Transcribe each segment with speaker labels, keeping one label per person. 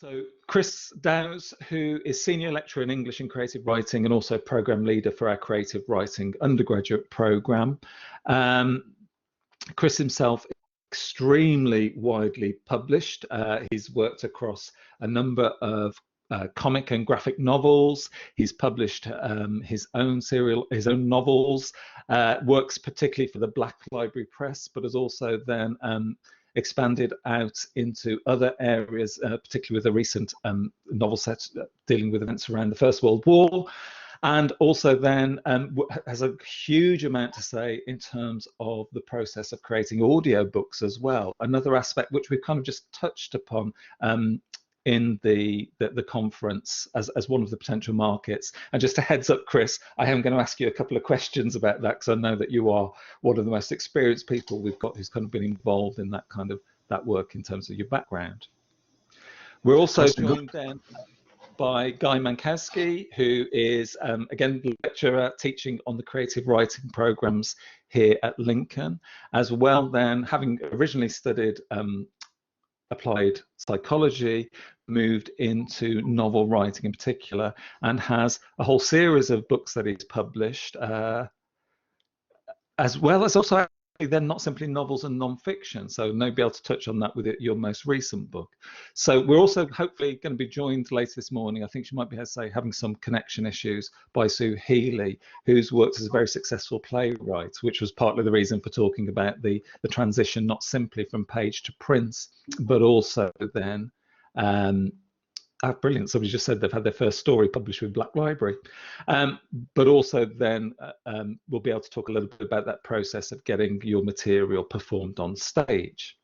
Speaker 1: So Chris Dows, who is Senior Lecturer in English and Creative Writing and also Programme Leader for our Creative Writing undergraduate programme. Chris himself is extremely widely published. He's worked across a number of comic and graphic novels. He's published his own novels, works particularly for the Black Library Press, but has also then expanded out into other areas, particularly with a recent novel set dealing with events around the First World War, and also then has a huge amount to say in terms of the process of creating audiobooks as well. Another aspect which we've kind of just touched upon in the conference as one of the potential markets. And just a heads up, Chris, I am going to ask you a couple of questions about that, because I know that you are one of the most experienced people we've got who's kind of been involved in that kind of that work in terms of your background. We're also joined then by Guy Mankowski, who is again lecturer teaching on the creative writing programs here at Lincoln, as well then having originally studied applied psychology, moved into novel writing in particular, and has a whole series of books that he's published, as well as also then not simply novels and non-fiction. So maybe be able to touch on that with your most recent book. So we're also hopefully going to be joined later this morning, I think she might be, having some connection issues, by Sue Healy, who's worked as a very successful playwright, which was partly the reason for talking about the transition, not simply from page to print, but also then brilliant. Somebody just said they've had their first story published with Black Library. But also then we'll be able to talk a little bit about that process of getting your material performed on stage.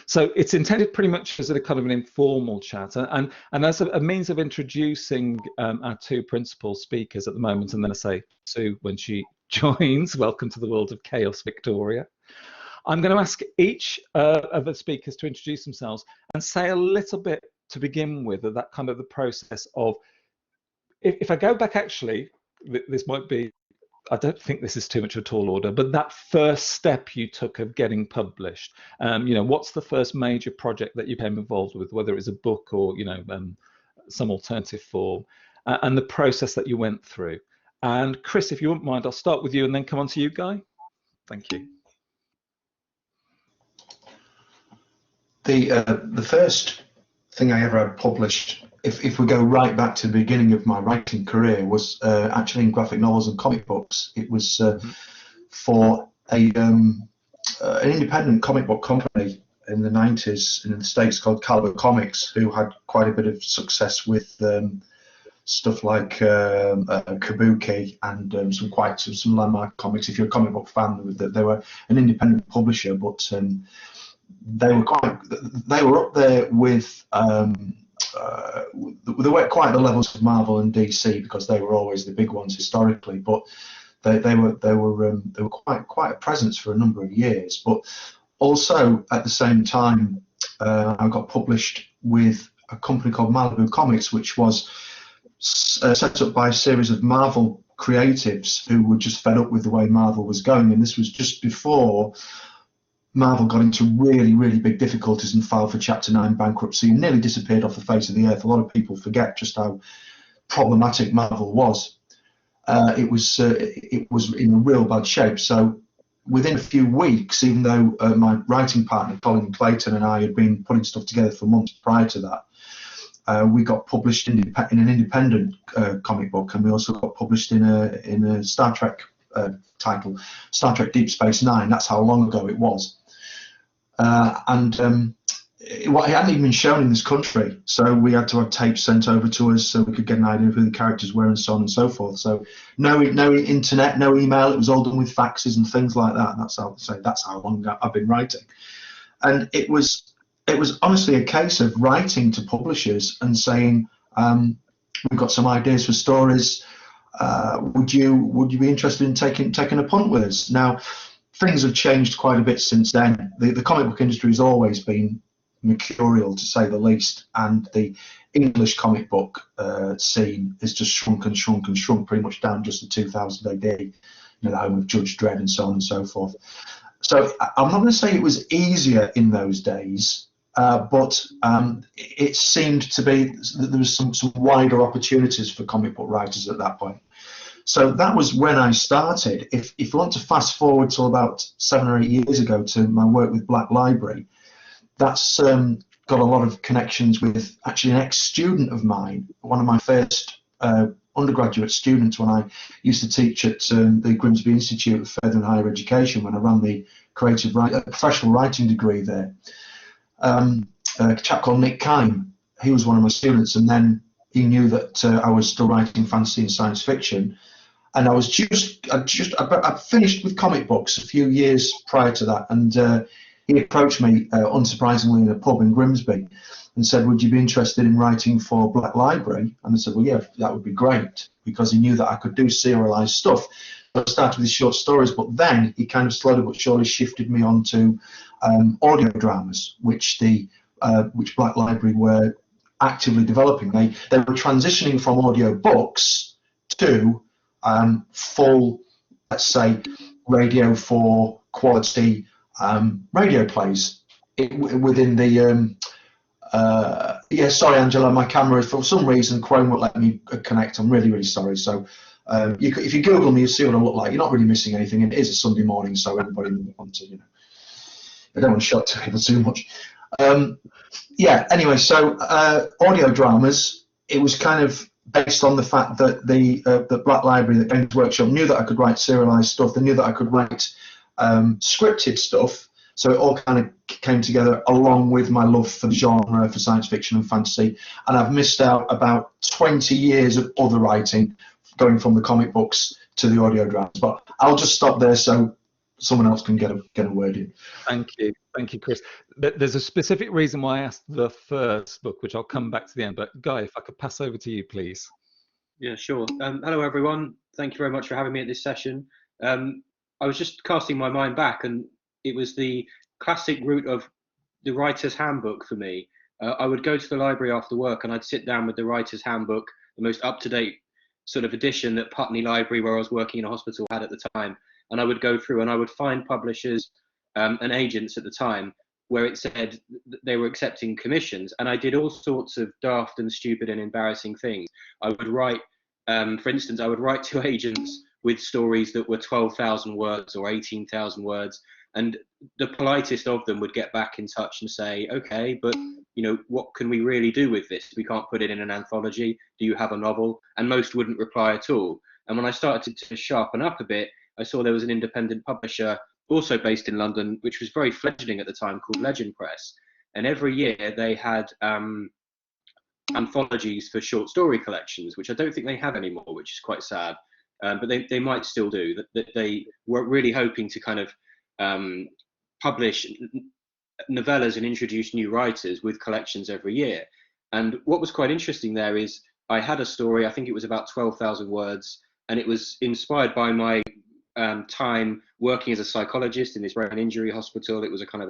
Speaker 1: So it's intended pretty much as a kind of an informal chat, and as a means of introducing our two principal speakers at the moment, and then I say Sue when she joins, welcome to the world of chaos, Victoria. I'm going to ask each of the speakers to introduce themselves and say a little bit to begin with, that kind of the process of, if I go back, actually, this might be, I don't think this is too much of a tall order, but that first step you took of getting published, you know, what's the first major project that you became involved with, whether it's a book or, you know, some alternative form, and the process that you went through. And Chris, if you wouldn't mind, I'll start with you and then come on to you, Guy. Thank you.
Speaker 2: The first thing I ever had published, if we go right back to the beginning of my writing career, was actually in graphic novels and comic books. It was for an independent comic book company in the 90s in the States called Caliber Comics, who had quite a bit of success with stuff like Kabuki and some landmark comics. If you're a comic book fan, they were an independent publisher, but they were up there with they weren't quite the levels of Marvel and DC, because they were always the big ones historically, but they were quite a presence for a number of years. But also at the same time, I got published with a company called Malibu Comics, which was set up by a series of Marvel creatives who were just fed up with the way Marvel was going, and this was just before Marvel got into really, really big difficulties and filed for Chapter 9 bankruptcy and nearly disappeared off the face of the earth. A lot of people forget just how problematic Marvel was. It was in a real bad shape. So within a few weeks, even though my writing partner, Colin Clayton, and I had been putting stuff together for months prior to that, we got published in an independent comic book, and we also got published in a Star Trek title, Star Trek Deep Space Nine. That's how long ago it was. It hadn't even been shown in this country, so we had to have tapes sent over to us so we could get an idea of who the characters were and so on and so forth. So no internet, no email. It was all done with faxes and things like that. And that's how long I've been writing. And it was honestly a case of writing to publishers and saying, we've got some ideas for stories. Would you be interested in taking a punt with us? Now, things have changed quite a bit since then. The comic book industry has always been mercurial, to say the least, and the English comic book scene has just shrunk and shrunk and shrunk, pretty much down just to 2000 AD, you know, the home of Judge Dredd and so on and so forth. So I'm not going to say it was easier in those days, but it seemed to be that there was some wider opportunities for comic book writers at that point. So that was when I started. If you want to fast forward to about 7 or 8 years ago to my work with Black Library, that's got a lot of connections with actually an ex-student of mine, one of my first undergraduate students when I used to teach at the Grimsby Institute of Further and Higher Education when I ran the professional writing degree there. A chap called Nick Kime, he was one of my students, and then he knew that I was still writing fantasy and science fiction, and I finished with comic books a few years prior to that, and he approached me, unsurprisingly, in a pub in Grimsby and said, would you be interested in writing for Black Library? And I said, well, yeah, that would be great, because he knew that I could do serialized stuff. So I started with short stories, but then he kind of slowly but surely shifted me onto audio dramas, which Black Library were actively developing. They were transitioning from audio books to full, let's say, radio for quality radio plays within the yeah, sorry Angela, my camera, for some reason Chrome won't let me connect. I'm really sorry. So if you Google me, you'll see what I look like. You're not really missing anything, and it is a Sunday morning, so everybody wants to, I don't want to shock people too much. Yeah, anyway, so audio dramas, it was kind of based on the fact that the Black Library, the Games Workshop, knew that I could write serialized stuff. They knew that I could write scripted stuff, so it all kind of came together along with my love for the genre, for science fiction and fantasy, and I've missed out about 20 years of other writing, going from the comic books to the audio dramas. But I'll just stop there so someone else can get a word in.
Speaker 1: Thank you, Chris. There's a specific reason why I asked the first book, which I'll come back to the end, but Guy, if I could pass over to you, please.
Speaker 3: Yeah, sure. Hello everyone, thank you very much for having me at this session. I was just casting my mind back, and it was the classic route of the Writers Handbook for me. I would go to the library after work and I'd sit down with the Writers Handbook, the most up-to-date sort of edition that Putney Library, where I was working in a hospital, had at the time. And I would go through and I would find publishers and agents at the time where it said they were accepting commissions. And I did all sorts of daft and stupid and embarrassing things. I would write, for instance, I would write to agents with stories that were 12,000 words or 18,000 words. And the politest of them would get back in touch and say, okay, but what can we really do with this? We can't put it in an anthology. Do you have a novel? And most wouldn't reply at all. And when I started to sharpen up a bit, I saw there was an independent publisher also based in London, which was very fledgling at the time, called Legend Press. And every year they had anthologies for short story collections, which I don't think they have anymore, which is quite sad. But they might still do. That they were really hoping to kind of publish novellas and introduce new writers with collections every year. And what was quite interesting there is I had a story, I think it was about 12,000 words, and it was inspired by my time working as a psychologist in this brain injury hospital. It was a kind of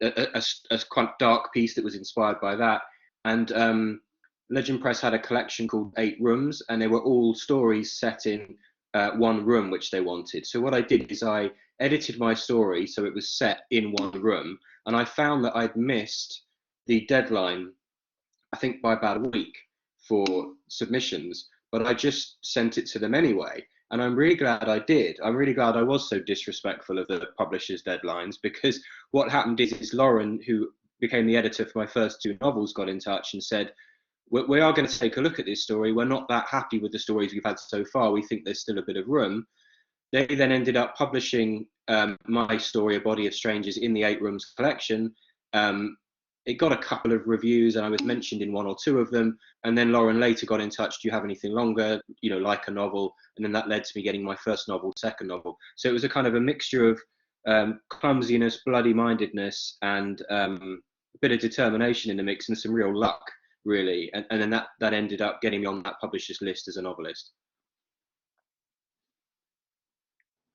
Speaker 3: a quite dark piece that was inspired by that. And Legend Press had a collection called 8 Rooms, and they were all stories set in one room, which they wanted. So what I did is I edited my story so it was set in one room, and I found that I'd missed the deadline, I think by about a week, for submissions, but I just sent it to them anyway. And I'm really glad I did. I'm really glad I was so disrespectful of the publisher's deadlines, because what happened is Lauren, who became the editor for my first 2 novels, got in touch and said, we are going to take a look at this story. We're not that happy with the stories we've had so far. We think there's still a bit of room. They then ended up publishing my story, A Body of Strangers, in the 8 Rooms collection. It got a couple of reviews, and I was mentioned in 1 or 2 of them. And then Lauren later got in touch, do you have anything longer, like a novel? And then that led to me getting my first novel, second novel. So it was a kind of a mixture of clumsiness, bloody-mindedness, and a bit of determination in the mix, and some real luck, really. And then that ended up getting me on that publisher's list as a novelist.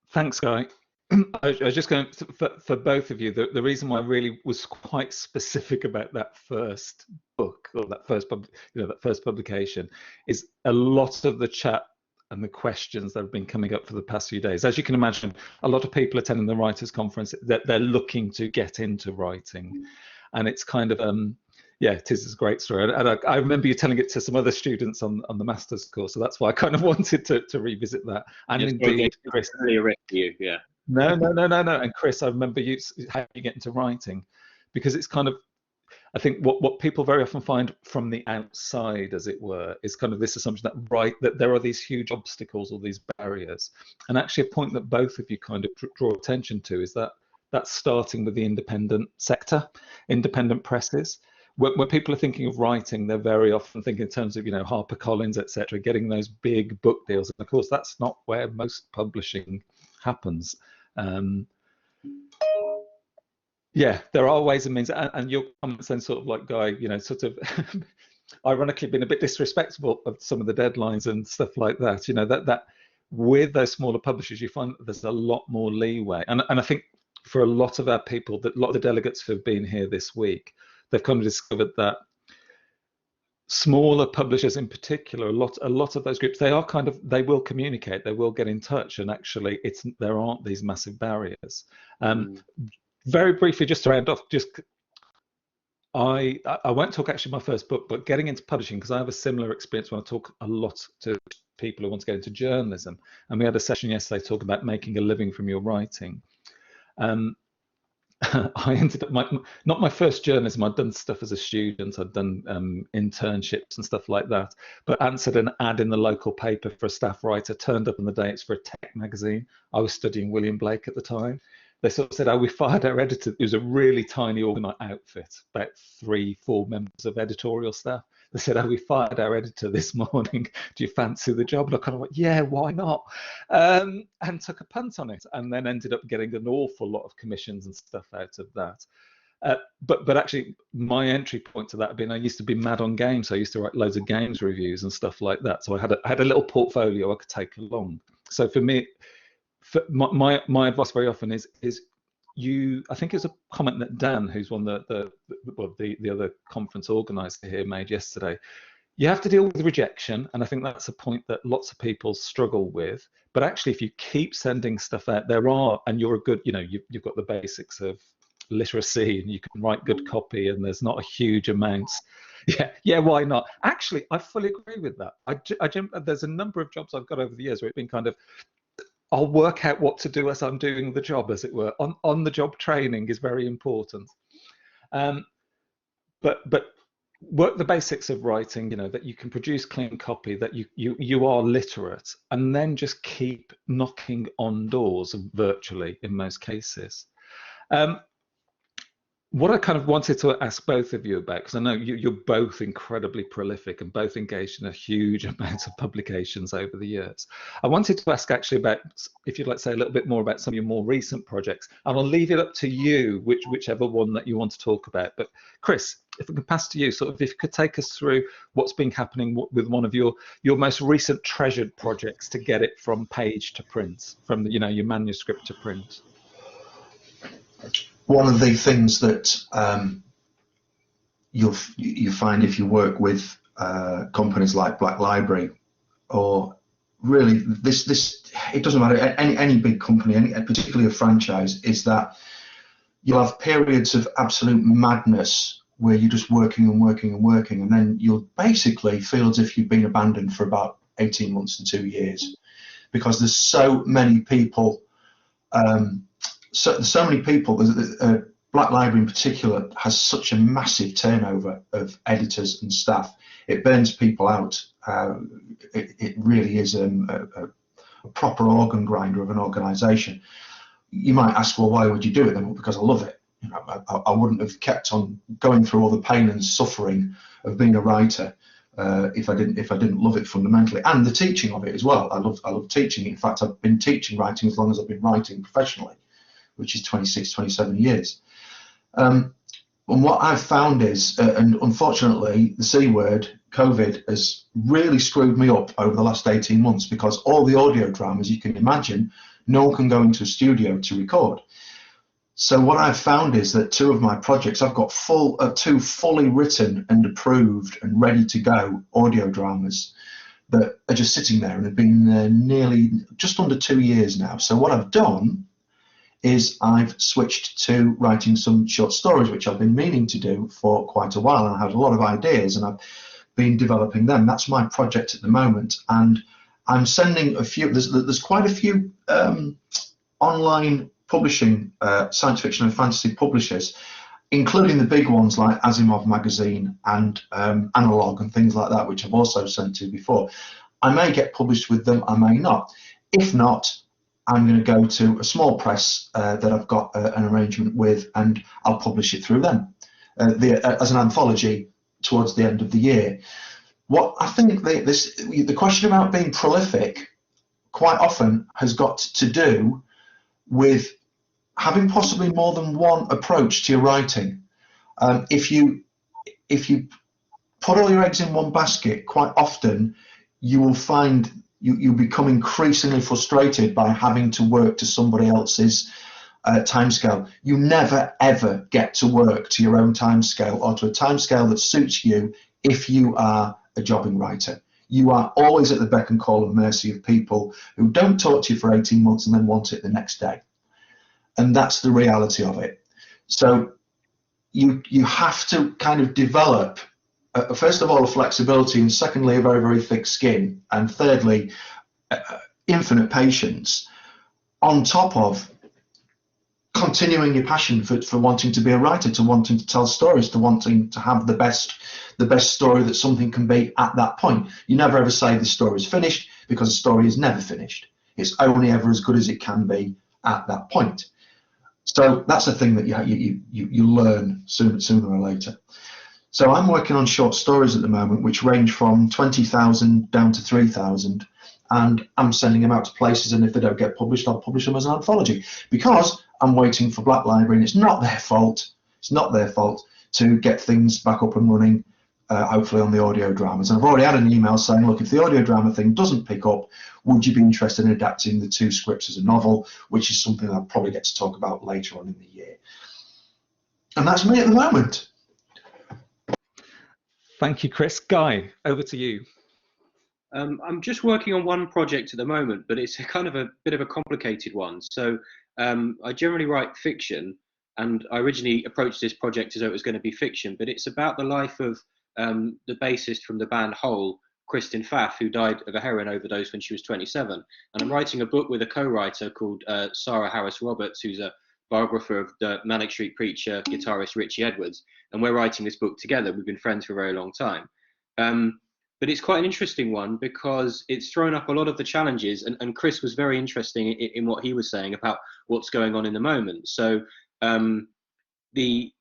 Speaker 1: Thanks, Guy. I was just going for both of you. The reason why I really was quite specific about that first book, or that first publication, is a lot of the chat and the questions that have been coming up for the past few days. As you can imagine, a lot of people attending the Writers' Conference, that they're looking to get into writing, and it's kind of yeah, it is a great story, and I remember you telling it to some other students on the master's course, so that's why I kind of wanted to revisit that. And
Speaker 3: Yes,
Speaker 1: indeed, Chris,
Speaker 3: earlier you, yeah.
Speaker 1: no, and Chris, I remember how you get into writing, because it's kind of, I think what people very often find from the outside, as it were, is kind of this assumption that there are these huge obstacles or these barriers, and actually a point that both of you kind of draw attention to is that that's starting with the independent sector, independent presses. When people are thinking of writing, they're very often thinking in terms of, HarperCollins, etc., getting those big book deals. And of course, that's not where most publishing happens. Yeah, there are ways and means, and your comments then sort of like, Guy, sort of ironically been a bit disrespectful of some of the deadlines and stuff like that. That with those smaller publishers, you find that there's a lot more leeway. And I think for a lot of our people, a lot of the delegates who have been here this week, they've kind of discovered that smaller publishers in particular, a lot of those groups, they will communicate, they will get in touch, and actually there aren't these massive barriers. Very briefly, just to round off, I won't talk actually my first book, but getting into publishing, because I have a similar experience when I talk a lot to people who want to get into journalism, and we had a session yesterday talking about making a living from your writing. I ended up not my first journalism. I'd done stuff as a student. I'd done internships and stuff like that. But answered an ad in the local paper for a staff writer. Turned up on the day. It's for a tech magazine. I was studying William Blake at the time. They sort of said, "Oh, we fired our editor." It was a really tiny organised outfit, about 3-4 members of editorial staff. They said, "Oh, we fired our editor this morning. Do you fancy the job?" And I kind of went, "Yeah, why not?" And took a punt on it, and then ended up getting an awful lot of commissions and stuff out of that. But actually, my entry point to that had been, I used to be mad on games. So I used to write loads of games reviews and stuff like that. So I had a little portfolio I could take along. So for me, my advice very often is I think it's a comment that Dan, who's one of the other conference organizer here, made yesterday. You have to deal with rejection, and I think that's a point that lots of people struggle with. But actually, if you keep sending stuff out, and you're a good, you've got the basics of literacy, and you can write good copy, and there's not a huge amount. Yeah, why not? Actually, I fully agree with that. There's a number of jobs I've got over the years where it's been kind of, I'll work out what to do as I'm doing the job, as it were. On the job training is very important. But work the basics of writing, that you can produce clean copy, that you are literate, and then just keep knocking on doors virtually in most cases. What I kind of wanted to ask both of you about, because I know you're both incredibly prolific and both engaged in a huge amount of publications over the years. I wanted to ask actually about, if you'd like to say a little bit more about some of your more recent projects, and I'll leave it up to you, whichever one that you want to talk about. But Chris, if I can pass to you, sort of if you could take us through what's been happening with one of your most recent treasured projects to get it from page to print, from your manuscript to print.
Speaker 2: One of the things that you find if you work with companies like Black Library, or really this it doesn't matter, any big company, particularly a franchise, is that you'll have periods of absolute madness where you're just working and working and working, and then you'll basically feel as if you've been abandoned for about 18 months to 2 years, because there's so many people. So many people. Black Library in particular has such a massive turnover of editors and staff. It burns people out. It really is a proper organ grinder of an organisation. You might ask, well, why would you do it then? Well, because I love it. I wouldn't have kept on going through all the pain and suffering of being a writer if I didn't love it fundamentally, and the teaching of it as well. I love teaching. In fact, I've been teaching writing as long as I've been writing professionally, which is 26, 27 years. And what I've found is, and unfortunately, the C word, COVID, has really screwed me up over the last 18 months, because all the audio dramas you can imagine, no one can go into a studio to record. So what I've found is that 2 of my projects, I've got 2 fully written and approved and ready to go audio dramas that are just sitting there and have been nearly just under 2 years now. So what I've done is I've switched to writing some short stories, which I've been meaning to do for quite a while, and I had a lot of ideas, and I've been developing them. That's my project at the moment, and I'm sending a few. There's quite a few online publishing science fiction and fantasy publishers, including the big ones like Asimov Magazine and Analog and things like that, which I've also sent to before. I may get published with them, I may not. If not, I'm going to go to a small press that I've got an arrangement with, and I'll publish it through them as an anthology towards the end of the year. What I think the question about being prolific quite often has got to do with having possibly more than one approach to your writing. If you put all your eggs in one basket, quite often you will find you become increasingly frustrated by having to work to somebody else's timescale. You never ever get to work to your own timescale or to a timescale that suits you if you are a jobbing writer. You are always at the beck and call and mercy of people who don't talk to you for 18 months and then want it the next day. And that's the reality of it. So you have to kind of develop, first of all, a flexibility, and secondly, a very, very thick skin, and thirdly, infinite patience, on top of continuing your passion for wanting to be a writer, to wanting to tell stories, to wanting to have the best story that something can be at that point. You never ever say the story is finished, because the story is never finished. It's only ever as good as it can be at that point. So that's the thing that you learn sooner or later. So I'm working on short stories at the moment, which range from 20,000 down to 3,000, and I'm sending them out to places, and if they don't get published, I'll publish them as an anthology, because I'm waiting for Black Library, and it's not their fault. It's not their fault to get things back up and running, hopefully on the audio dramas. And I've already had an email saying, look, if the audio drama thing doesn't pick up, would you be interested in adapting the 2 scripts as a novel, which is something I'll probably get to talk about later on in the year. And that's me at the moment.
Speaker 1: Thank you, Chris. Guy, over to you.
Speaker 3: I'm just working on one project at the moment, but it's kind of a bit of a complicated one. So I generally write fiction, and I originally approached this project as though it was going to be fiction, but it's about the life of the bassist from the band Hole, Kristen Pfaff, who died of a heroin overdose when she was 27. And I'm writing a book with a co-writer called Sarah Harris Roberts, who's a biographer of the Manic Street Preacher guitarist Richie Edwards. And we're writing this book together. We've been friends for a very long time. But it's quite an interesting one because it's thrown up a lot of the challenges. And Chris was very interesting in what he was saying about what's going on in the moment. So the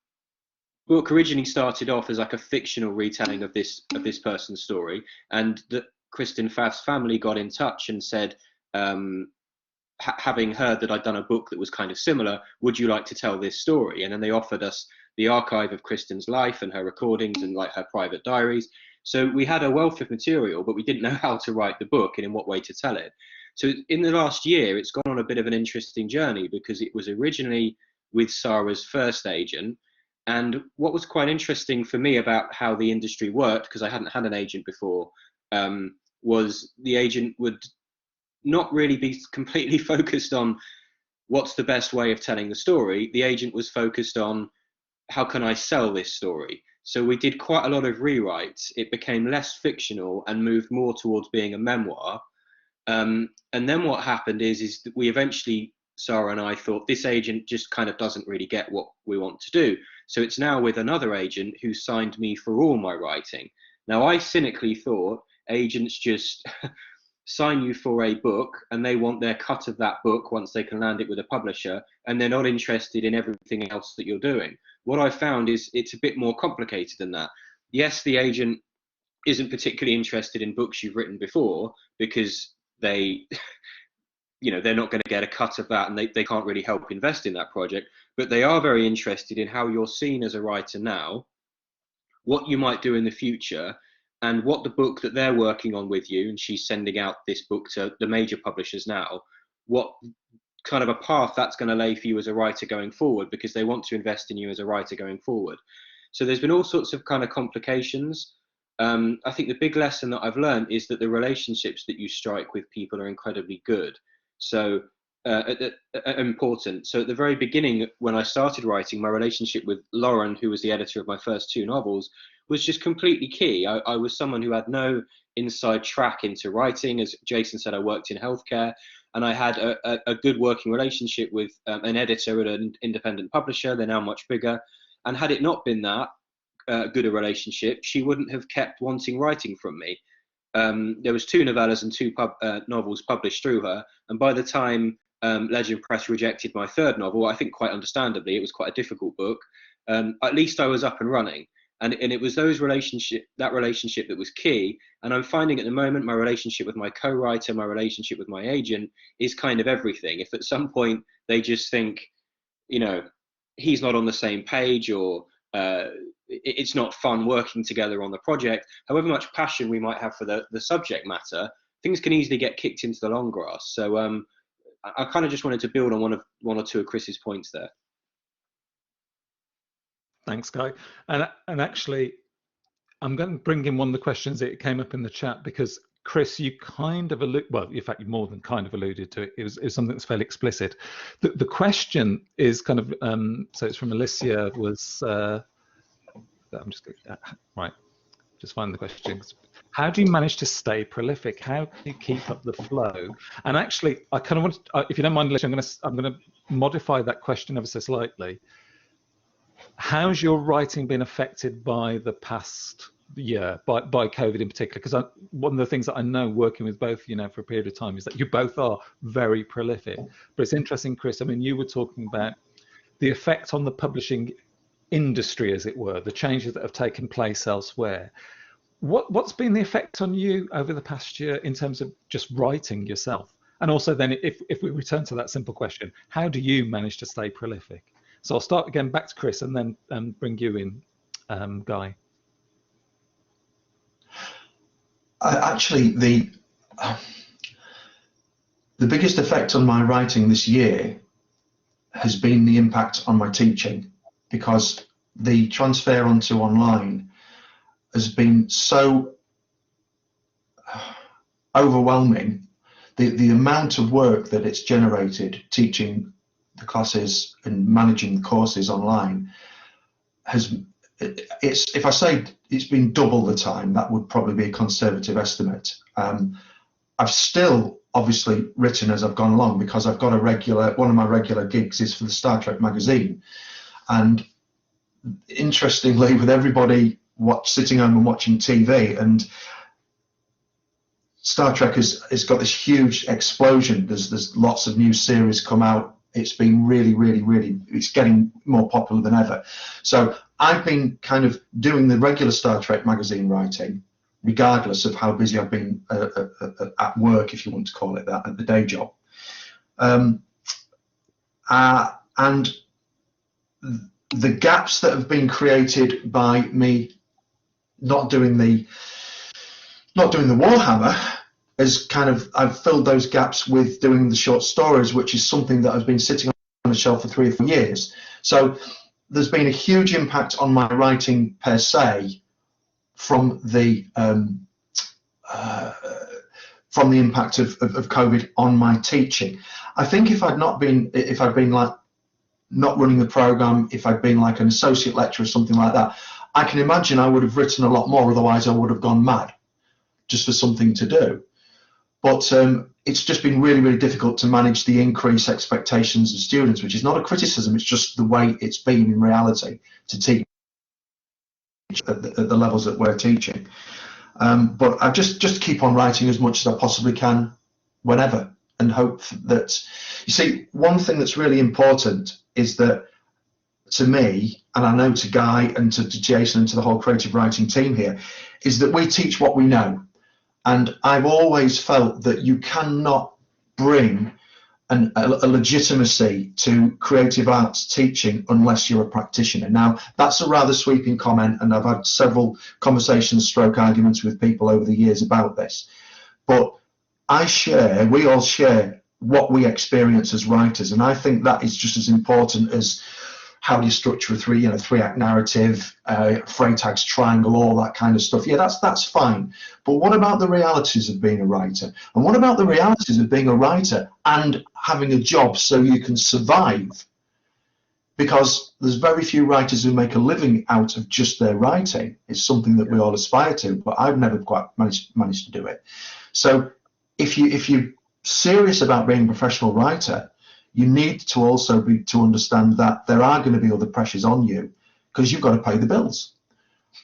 Speaker 3: book originally started off as like a fictional retelling of this person's story, and that Kristen Pfaff's family got in touch and said, having heard that I'd done a book that was kind of similar, would you like to tell this story? And then they offered us the archive of Kristen's life and her recordings and like her private diaries. So we had a wealth of material, but we didn't know how to write the book and in what way to tell it. So in the last year, it's gone on a bit of an interesting journey, because it was originally with Sarah's first agent. And what was quite interesting for me about how the industry worked, because I hadn't had an agent before, was the agent would not really be completely focused on what's the best way of telling the story. The agent was focused on, how can I sell this story? So we did quite a lot of rewrites. It became less fictional and moved more towards being a memoir. And then what happened is that we eventually, Sarah and I thought, this agent just kind of doesn't really get what we want to do. So it's now with another agent who signed me for all my writing. Now, I cynically thought agents just sign you for a book and they want their cut of that book once they can land it with a publisher, and they're not interested in everything else that you're doing. What I found is it's a bit more complicated than that. Yes, the agent isn't particularly interested in books you've written before, because they they're not going to get a cut of that, and they can't really help invest in that project, but they are very interested in how you're seen as a writer now, what you might do in the future, and what the book that they're working on with you, and she's sending out this book to the major publishers now, what kind of a path that's going to lay for you as a writer going forward, because they want to invest in you as a writer going forward. So there's been all sorts of kind of complications. I think the big lesson that I've learned is that the relationships that you strike with people are incredibly good. So important. So at the very beginning, when I started writing, my relationship with Lauren, who was the editor of my first 2 novels, was just completely key. I was someone who had no inside track into writing. As Jason said, I worked in healthcare, and I had a good working relationship with an editor at an independent publisher. They're now much bigger. And had it not been that good a relationship, she wouldn't have kept wanting writing from me. There was 2 novellas and 2 novels published through her, and by the time Legend Press rejected my 3rd novel, I think quite understandably, it was quite a difficult book, at least I was up and running. And it was that relationship that was key. And I'm finding at the moment my relationship with my co-writer, my relationship with my agent is kind of everything. If at some point they just think, you know, he's not on the same page, or it's not fun working together on the project, however much passion we might have for the subject matter, things can easily get kicked into the long grass. So I kind of just wanted to build on one or two of Chris's points there.
Speaker 1: Thanks, Guy. And actually, I'm going to bring in one of the questions that came up in the chat, because Chris, you kind of well, in fact, you more than kind of alluded to it. It was something that's fairly explicit. The question is kind of, so it's from Alicia, was, I'm just going right, just find the question. How do you manage to stay prolific? How do you keep up the flow? And actually, I kind of want, if you don't mind, Alicia, I'm going to modify that question ever so slightly. How's your writing been affected by the past year, by COVID in particular? Because one of the things that I know working with both, you know, for a period of time, is that you both are very prolific. But it's interesting, Chris, I mean, you were talking about the effect on the publishing industry, as it were, the changes that have taken place elsewhere. What's been the effect on you over the past year in terms of just writing yourself? And also then, if we return to that simple question, how do you manage to stay prolific? So I'll start again back to Chris and then bring you in, Guy.
Speaker 2: Actually, the biggest effect on my writing this year has been the impact on my teaching, because the transfer onto online has been so overwhelming. The amount of work that it's generated teaching the classes and managing the courses online if I say it's been double the time, that would probably be a conservative estimate. I've still obviously written as I've gone along, because I've got one of my regular gigs is for the Star Trek magazine, and interestingly, with everybody sitting home and watching TV, and Star Trek has got this huge explosion. There's lots of new series come out. It's been really, it's getting more popular than ever. So I've been kind of doing the regular Star Trek magazine writing, regardless of how busy I've been at work, if you want to call it that, at the day job. And the gaps that have been created by me not doing the Warhammer, is kind of, I've filled those gaps with doing the short stories, which is something that has been sitting on the shelf for 3 or 4 years. So there's been a huge impact on my writing per se from the impact of COVID on my teaching. I think if I'd been like not running the program, if I'd been like an associate lecturer or something like that, I can imagine I would have written a lot more. Otherwise, I would have gone mad just for something to do. But it's just been really difficult to manage the increased expectations of students, which is not a criticism. It's just the way it's been in reality to teach at the levels that we're teaching. But I just keep on writing as much as I possibly can, whenever, and hope that, you see, one thing that's really important is that, to me, and I know to Guy and to Jason and to the whole creative writing team here, is that we teach what we know. And I've always felt that you cannot bring a legitimacy to creative arts teaching unless you're a practitioner. Now, that's a rather sweeping comment, and I've had several conversations, arguments with people over the years about this. But we all share what we experience as writers, and I think that is just as important as how do you structure a three-act narrative, frame tags, triangle, all that kind of stuff. Yeah, that's fine. But what about the realities of being a writer? And what about the realities of being a writer and having a job so you can survive? Because there's very few writers who make a living out of just their writing. It's something that we all aspire to, but I've never quite managed to do it. So if you're serious about being a professional writer, you need to also to understand that there are going to be other pressures on you because you've got to pay the bills,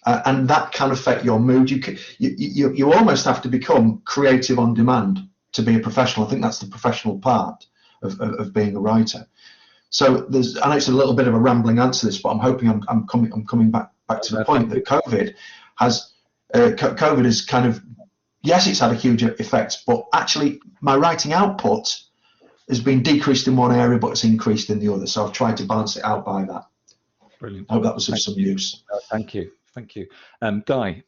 Speaker 2: and that can affect your mood. You almost have to become creative on demand to be a professional. I think that's the professional part of being a writer. So I know it's a little bit of a rambling answer to this, but I'm hoping I'm coming back to the point that COVID has kind of, yes, it's had a huge effect, but actually my writing output has been decreased in one area, but it's increased in the other. So I've tried to balance it out by that.
Speaker 1: Brilliant.
Speaker 2: I hope that was of some use.
Speaker 1: Thank you. Guy?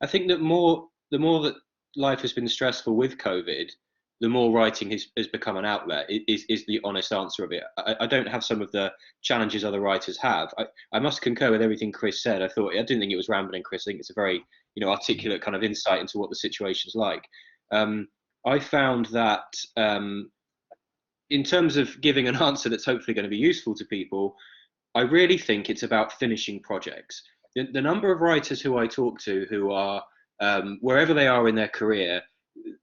Speaker 3: I think that the more that life has been stressful with COVID, the more writing has become an outlet, is the honest answer of it. I don't have some of the challenges other writers have. I must concur with everything Chris said. I didn't think it was rambling, Chris. I think it's a very articulate kind of insight into what the situation's like. I found that in terms of giving an answer that's hopefully going to be useful to people, I really think it's about finishing projects. The number of writers who I talk to who are, wherever they are in their career,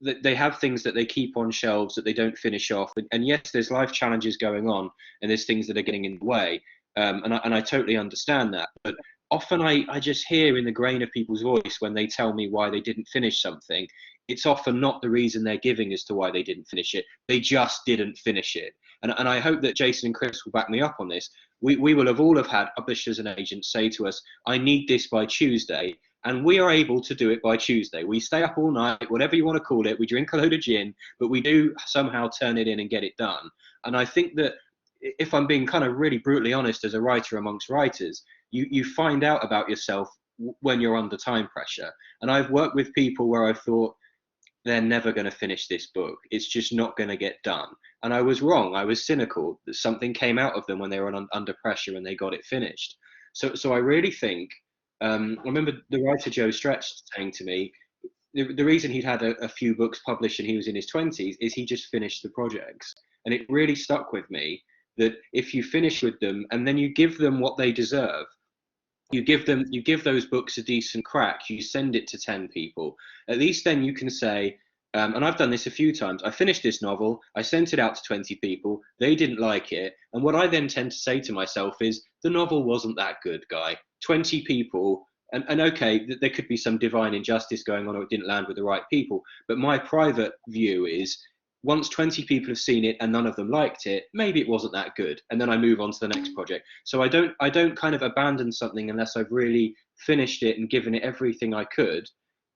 Speaker 3: they have things that they keep on shelves that they don't finish off. And yes, there's life challenges going on and there's things that are getting in the way. And I totally understand that. But often I just hear in the grain of people's voice when they tell me why they didn't finish something, it's often not the reason they're giving as to why they didn't finish it. They just didn't finish it. And I hope that Jason and Chris will back me up on this. We will have all had publishers and agents say to us, I need this by Tuesday. And we are able to do it by Tuesday. We stay up all night, whatever you want to call it. We drink a load of gin, but we do somehow turn it in and get it done. And I think that if I'm being kind of really brutally honest as a writer amongst writers, you find out about yourself when you're under time pressure. And I've worked with people where I've thought, they're never going to finish this book. It's just not going to get done. And I was wrong. I was cynical. Something came out of them when they were under pressure and they got it finished. So I really think, I remember the writer Joe Stretch saying to me, the reason he'd had a few books published and he was in his 20s is he just finished the projects. And it really stuck with me that if you finish with them and then you give them what they deserve, you give those books a decent crack, you send it to 10 people, at least then you can say, and I've done this a few times, I finished this novel, I sent it out to 20 people, they didn't like it, and what I then tend to say to myself is, the novel wasn't that good, Guy. 20 people, and okay, there could be some divine injustice going on or it didn't land with the right people, but my private view is, once 20 people have seen it and none of them liked it, maybe it wasn't that good, and then I move on to the next project. So I don't kind of abandon something unless I've really finished it and given it everything I could,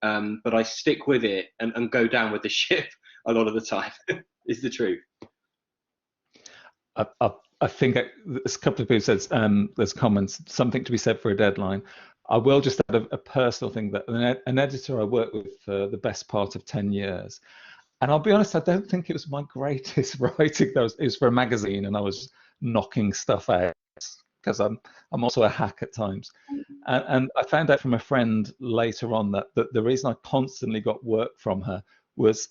Speaker 3: but I stick with it and go down with the ship a lot of the time, is the truth.
Speaker 1: I think there's a couple of people said there's comments, something to be said for a deadline. I will just add a personal thing that an editor I worked with for the best part of 10 years, and I'll be honest, I don't think it was my greatest writing. It was for a magazine, and I was knocking stuff out because I'm also a hack at times. And I found out from a friend later on that the reason I constantly got work from her was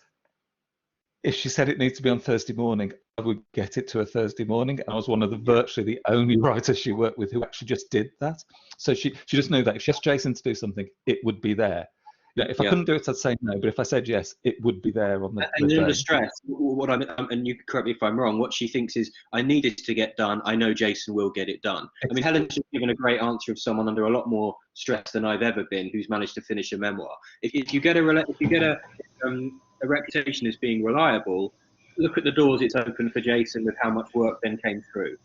Speaker 1: if she said it needs to be on Thursday morning, I would get it to her Thursday morning. And I was one of virtually the only writers she worked with who actually just did that. So she just knew that if she asked Jason to do something, it would be there. If I couldn't do it, I'd say no. But if I said yes, it would be there on the
Speaker 3: and
Speaker 1: day.
Speaker 3: Under stress, and you can correct me if I'm wrong, what she thinks is, I need it to get done. I know Jason will get it done. I mean, Helen's just given a great answer of someone under a lot more stress than I've ever been, who's managed to finish a memoir. If you get a reputation as being reliable, look at the doors it's opened for Jason with how much work then came through.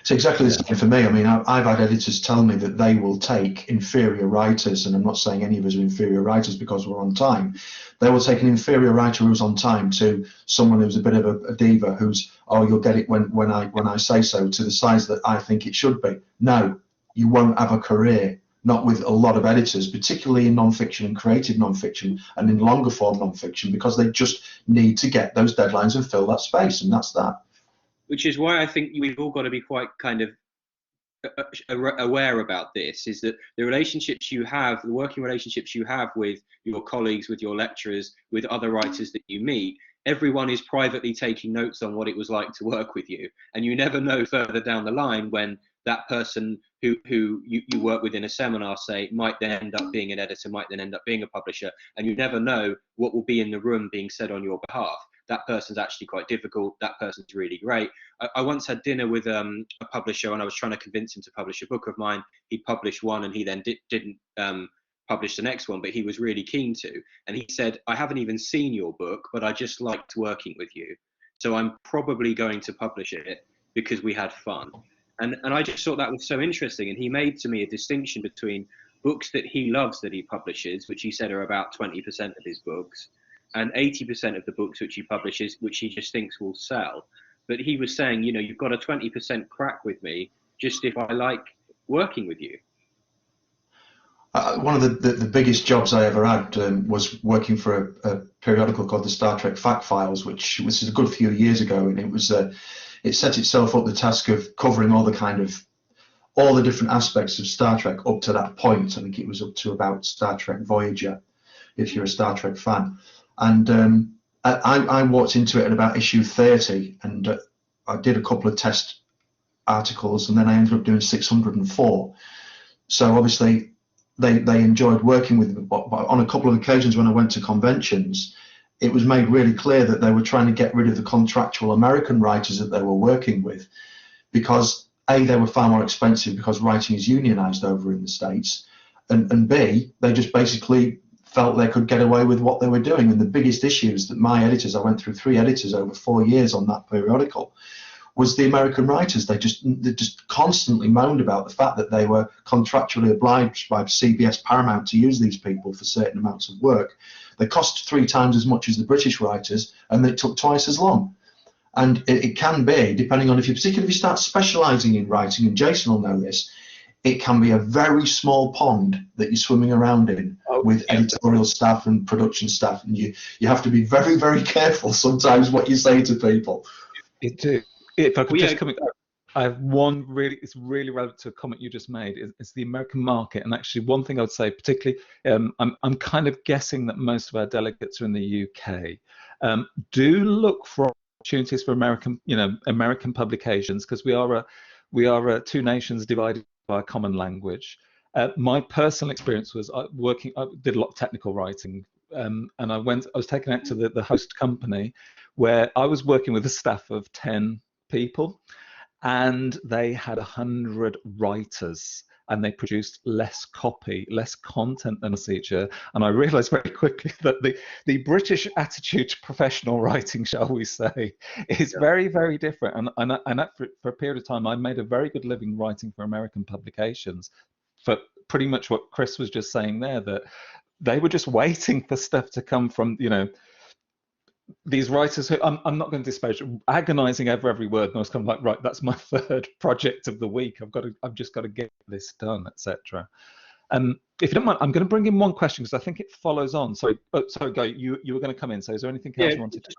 Speaker 2: It's exactly the same for me. I mean, I've had editors tell me that they will take inferior writers, and I'm not saying any of us are inferior writers because we're on time. They will take an inferior writer who's on time to someone who's a bit of a diva who's, oh, you'll get it when I say so, to the size that I think it should be. No, you won't have a career, not with a lot of editors, particularly in non-fiction and creative non-fiction and in longer form non-fiction, because they just need to get those deadlines and fill that space, and that's that.
Speaker 3: which is why I think we've all got to be quite kind of aware about this, is that the relationships you have, the working relationships you have with your colleagues, with your lecturers, with other writers that you meet, everyone is privately taking notes on what it was like to work with you, and you never know further down the line when that person who you work with in a seminar, say, might then end up being an editor, might then end up being a publisher, and you never know what will be in the room being said on your behalf. That person's actually quite difficult, that person's really great. I once had dinner with a publisher, and I was trying to convince him to publish a book of mine. He published one, and he then didn't publish the next one, but he was really keen to. And he said, I haven't even seen your book, but I just liked working with you, so I'm probably going to publish it because we had fun. And I just thought that was so interesting. And he made to me a distinction between books that he loves that he publishes, which he said are about 20% of his books, and 80% of the books which he publishes, which he just thinks will sell. But he was saying, you know, you've got a 20% crack with me just if I like working with you.
Speaker 2: One of the biggest jobs I ever had was working for a periodical called the Star Trek Fact Files, which was a good few years ago, and it set itself up the task of covering all the different aspects of Star Trek up to that point. I think it was up to about Star Trek Voyager, if you're a Star Trek fan. And I walked into it at about issue 30, and I did a couple of test articles, and then I ended up doing 604. So obviously they enjoyed working with me, but on a couple of occasions when I went to conventions, it was made really clear that they were trying to get rid of the contractual American writers that they were working with, because A, they were far more expensive because writing is unionized over in the States, and B, they just basically felt they could get away with what they were doing. And the biggest issues that my editors, I went through 3 editors over 4 years on that periodical, was the American writers. They just constantly moaned about the fact that they were contractually obliged by CBS Paramount to use these people for certain amounts of work. They cost 3 times as much as the British writers, and they took twice as long. And it can be, depending on particularly if you start specialising in writing, and Jason will know this, it can be a very small pond that you're swimming around in with editorial staff and production staff, and you have to be very, very careful sometimes what you say to people.
Speaker 1: If I could just come in, I have one it's really relevant to a comment you just made. It's the American market, and actually one thing I would say, particularly, I'm kind of guessing that most of our delegates are in the UK. Do look for opportunities for American publications, because we are 2 nations divided by a common language. My personal experience was I did a lot of technical writing, and I was taken out to the host company, where I was working with a staff of 10 people, and they had 100 writers, and they produced less content than us each year. And I realized very quickly that the British attitude to professional writing, shall we say, is very, very different. And for a period of time, I made a very good living writing for American publications, for pretty much what Chris was just saying there, that they were just waiting for stuff to come from, these writers who, I'm not going to disparage, agonizing over every word, and I was kind of like, right, that's my 3rd project of the week. I've just got to get this done, etc. If you don't mind, I'm going to bring in one question because I think it follows on. Sorry, Guy, you were going to come in. So is there anything else you wanted to?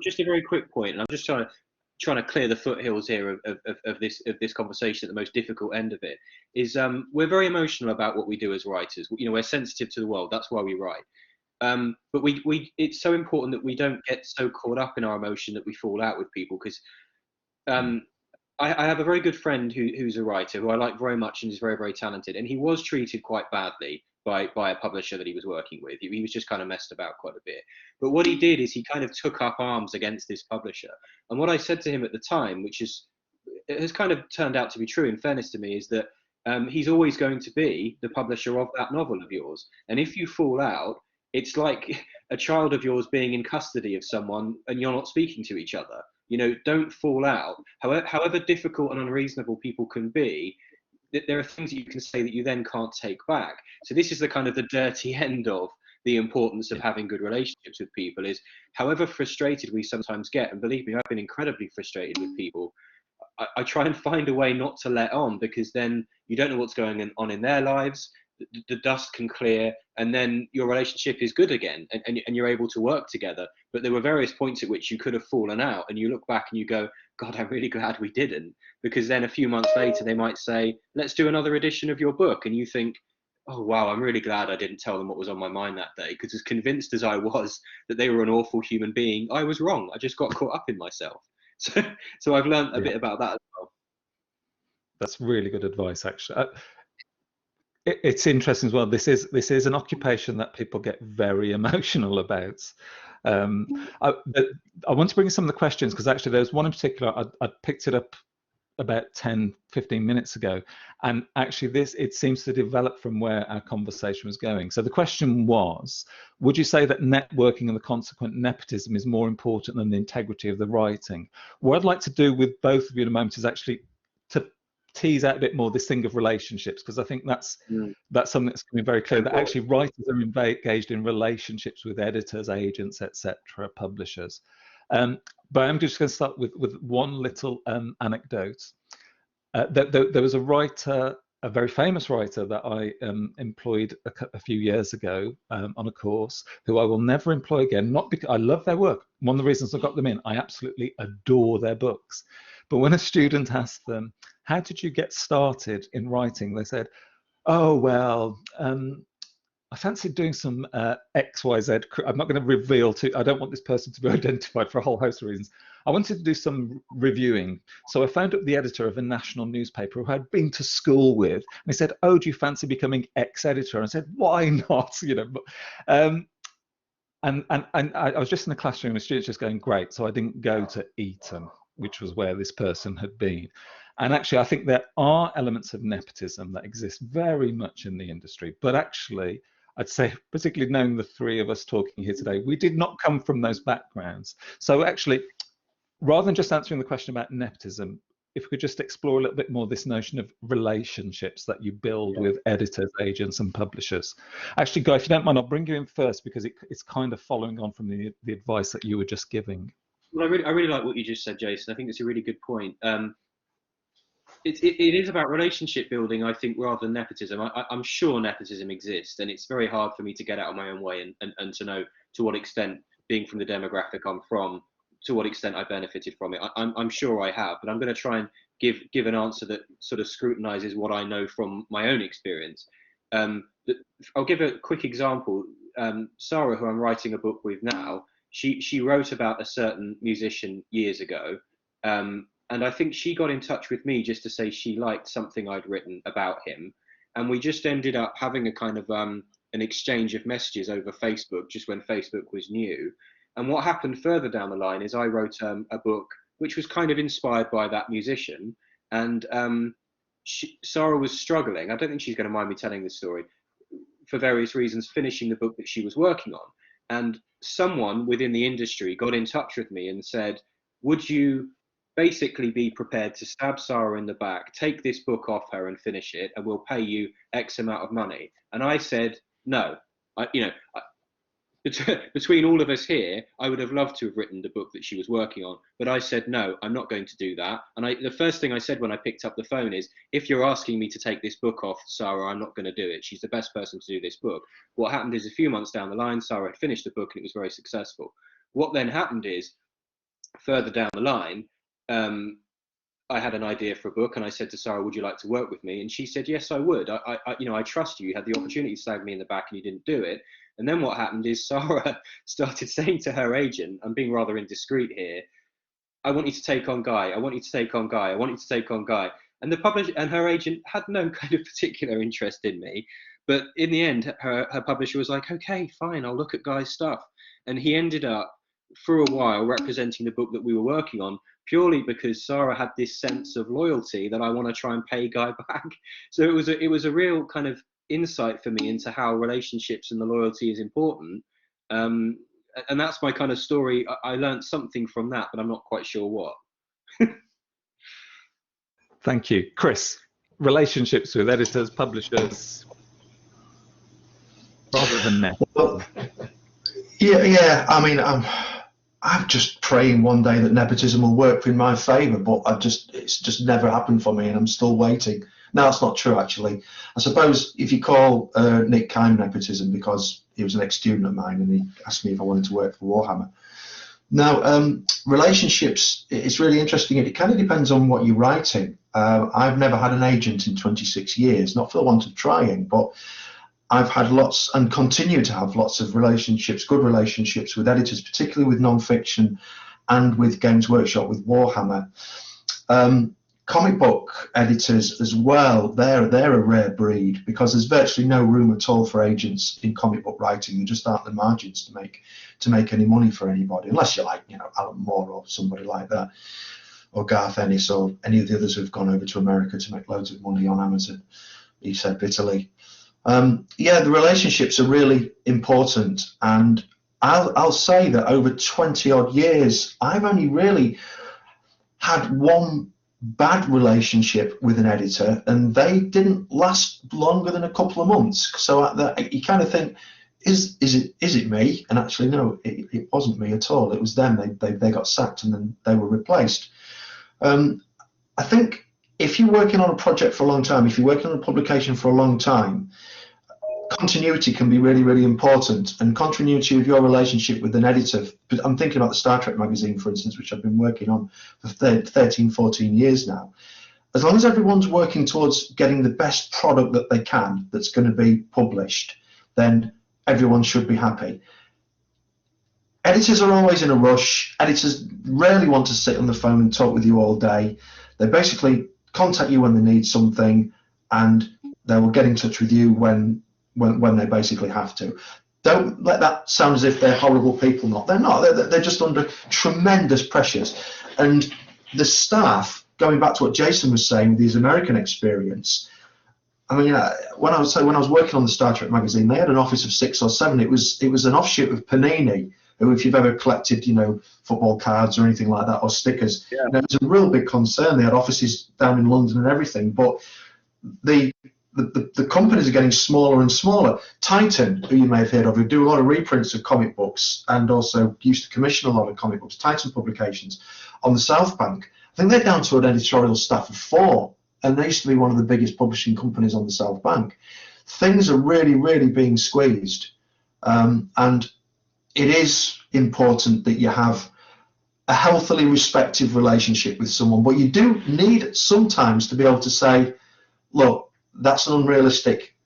Speaker 3: Just a very quick point, and I'm just trying to clear the foothills here of this conversation at the most difficult end of it. Is we're very emotional about what we do as writers. We're sensitive to the world. That's why we write. But it's so important that we don't get so caught up in our emotion that we fall out with people, because I have a very good friend who's a writer who I like very much and is very, very talented, and he was treated quite badly by a publisher that he was working with. He was just kind of messed about quite a bit. But what he did is he kind of took up arms against this publisher. And what I said to him at the time, which has kind of turned out to be true in fairness to me, is that he's always going to be the publisher of that novel of yours. And if you fall out, it's like a child of yours being in custody of someone and you're not speaking to each other. Don't fall out. However difficult and unreasonable people can be, there are things that you can say that you then can't take back. So this is the kind of the dirty end of the importance of having good relationships with people, is however frustrated we sometimes get, and believe me, I've been incredibly frustrated with people, I try and find a way not to let on, because then you don't know what's going on in their lives. the dust can clear, and then your relationship is good again, and you're able to work together. But there were various points at which you could have fallen out, and you look back and you go, God, I'm really glad we didn't, because then a few months later they might say, let's do another edition of your book, and you think, oh wow, I'm really glad I didn't tell them what was on my mind that day, because as convinced as I was that they were an awful human being, I was wrong. I just got caught up in myself. So I've learned a bit about that as well.
Speaker 1: That's really good advice, actually. It's interesting as well. This is an occupation that people get very emotional about. I want to bring in some of the questions, because actually there's one in particular. I picked it up about 10-15 minutes ago, and actually it seems to develop from where our conversation was going. So the question was, would you say that networking and the consequent nepotism is more important than the integrity of the writing? What I'd like to do with both of you in a moment is actually to tease out a bit more this thing of relationships, because I think that's something that's becoming very clear, that actually writers are engaged in relationships with editors, agents, etc., publishers. But I'm just going to start with one little anecdote. There was a writer, a very famous writer that I employed a few years ago on a course, who I will never employ again, not because I love their work. One of the reasons I got them in, I absolutely adore their books. But when a student asked them, how did you get started in writing? They said, oh, well, I fancied doing some XYZ. I'm not going to reveal I don't want this person to be identified for a whole host of reasons. I wanted to do some reviewing. So I phoned up the editor of a national newspaper who I'd been to school with. And he said, oh, do you fancy becoming ex-editor? And I said, why not? You know, and I was just in the classroom, the students just going, great. So I didn't go to Eton, which was where this person had been. And actually, I think there are elements of nepotism that exist very much in the industry. But actually, I'd say, particularly knowing the three of us talking here today, we did not come from those backgrounds. So actually, rather than just answering the question about nepotism, if we could just explore a little bit more this notion of relationships that you build with editors, agents, and publishers. Actually, Guy, if you don't mind, I'll bring you in first, because it's kind of following on from the advice that you were just giving.
Speaker 3: Well, I really like what you just said, Jason. I think it's a really good point. It is about relationship building, I think, rather than nepotism. I'm sure nepotism exists, and it's very hard for me to get out of my own way and to know to what extent, being from the demographic I'm from, to what extent I benefited from it. I'm sure I have, but I'm going to try and give an answer that sort of scrutinizes what I know from my own experience. I'll give a quick example. Sarah, who I'm writing a book with now, she wrote about a certain musician years ago, and I think she got in touch with me just to say she liked something I'd written about him, and we just ended up having a kind of an exchange of messages over Facebook, just when Facebook was new. And what happened further down the line is I wrote a book which was kind of inspired by that musician, and Sarah was struggling. I don't think she's going to mind me telling this story, for various reasons, finishing the book that she was working on. And someone within the industry got in touch with me and said, would you basically be prepared to stab Sarah in the back, take this book off her and finish it, and we'll pay you X amount of money? And I said, no. Between all of us here, I would have loved to have written the book that she was working on, but I said, no, I'm not going to do that. And the first thing I said when I picked up the phone is, if you're asking me to take this book off Sarah, I'm not going to do it. She's the best person to do this book. What happened is, a few months down the line, Sarah had finished the book and it was very successful. What then happened is, further down the line, I had an idea for a book, and I said to Sarah, would you like to work with me? And she said, yes, I would. I trust you. You had the opportunity to stab me in the back and you didn't do it. And then what happened is, Sarah started saying to her agent, I'm being rather indiscreet here, I want you to take on Guy. I want you to take on Guy. I want you to take on Guy. And the publisher and her agent had no kind of particular interest in me. But in the end, her publisher was like, okay, fine, I'll look at Guy's stuff. And he ended up, for a while, representing the book that we were working on, purely because Sarah had this sense of loyalty that I want to try and pay Guy back. So it was a real kind of insight for me into how relationships and the loyalty is important. And that's my kind of story. I learned something from that, but I'm not quite sure what.
Speaker 1: Thank you. Chris, relationships with editors, publishers, rather than net.
Speaker 2: Well, yeah. I mean, I'm just praying one day that nepotism will work in my favour, but it's just never happened for me, and I'm still waiting. No, that's not true, actually. I suppose if you call Nick Kime nepotism because he was an ex-student of mine and he asked me if I wanted to work for Warhammer. Now, relationships, it's really interesting. It kind of depends on what you're writing. I've never had an agent in 26 years, not for the want of trying, but I've had lots and continue to have lots of relationships, good relationships with editors, particularly with non-fiction and with Games Workshop, with Warhammer. Comic book editors as well, they're a rare breed because there's virtually no room at all for agents in comic book writing. There just aren't the margins to make any money for anybody, unless you're like, Alan Moore or somebody like that, or Garth Ennis or any of the others who've gone over to America to make loads of money on Amazon, he said bitterly. Yeah, the relationships are really important, and I'll say that over 20 odd years, I've only really had one bad relationship with an editor, and they didn't last longer than a couple of months. So you kind of think, is it me? And actually, no, it wasn't me at all. It was them. They got sacked and then they were replaced. I think if you're working on a project for a long time, if you're working on a publication for a long time, continuity can be really, really important, and continuity of your relationship with an editor. I'm thinking about the Star Trek magazine, for instance, which I've been working on for 13, 14 years now. As long as everyone's working towards getting the best product that they can that's going to be published, then everyone should be happy. Editors are always in a rush. Editors rarely want to sit on the phone and talk with you all day. They basically contact you when they need something, and they will get in touch with you when they basically have to. Don't let that sound as if they're horrible people. They're not. They're just under tremendous pressures. And the staff, going back to what Jason was saying with his American experience, I mean, when I was working on the Star Trek magazine, they had an office of 6 or 7. It was an offshoot of Panini, who, if you've ever collected, football cards or anything like that, or stickers,
Speaker 3: yeah.
Speaker 2: It was a real big concern. They had offices down in London and everything, but the companies are getting smaller and smaller. Titan, who you may have heard of, who do a lot of reprints of comic books and also used to commission a lot of comic books, Titan Publications, on the South Bank, I think they're down to an editorial staff of 4, and they used to be one of the biggest publishing companies on the South Bank. Things are really, really being squeezed, and it is important that you have a healthily respective relationship with someone, but you do need sometimes to be able to say, look, that's an unrealistic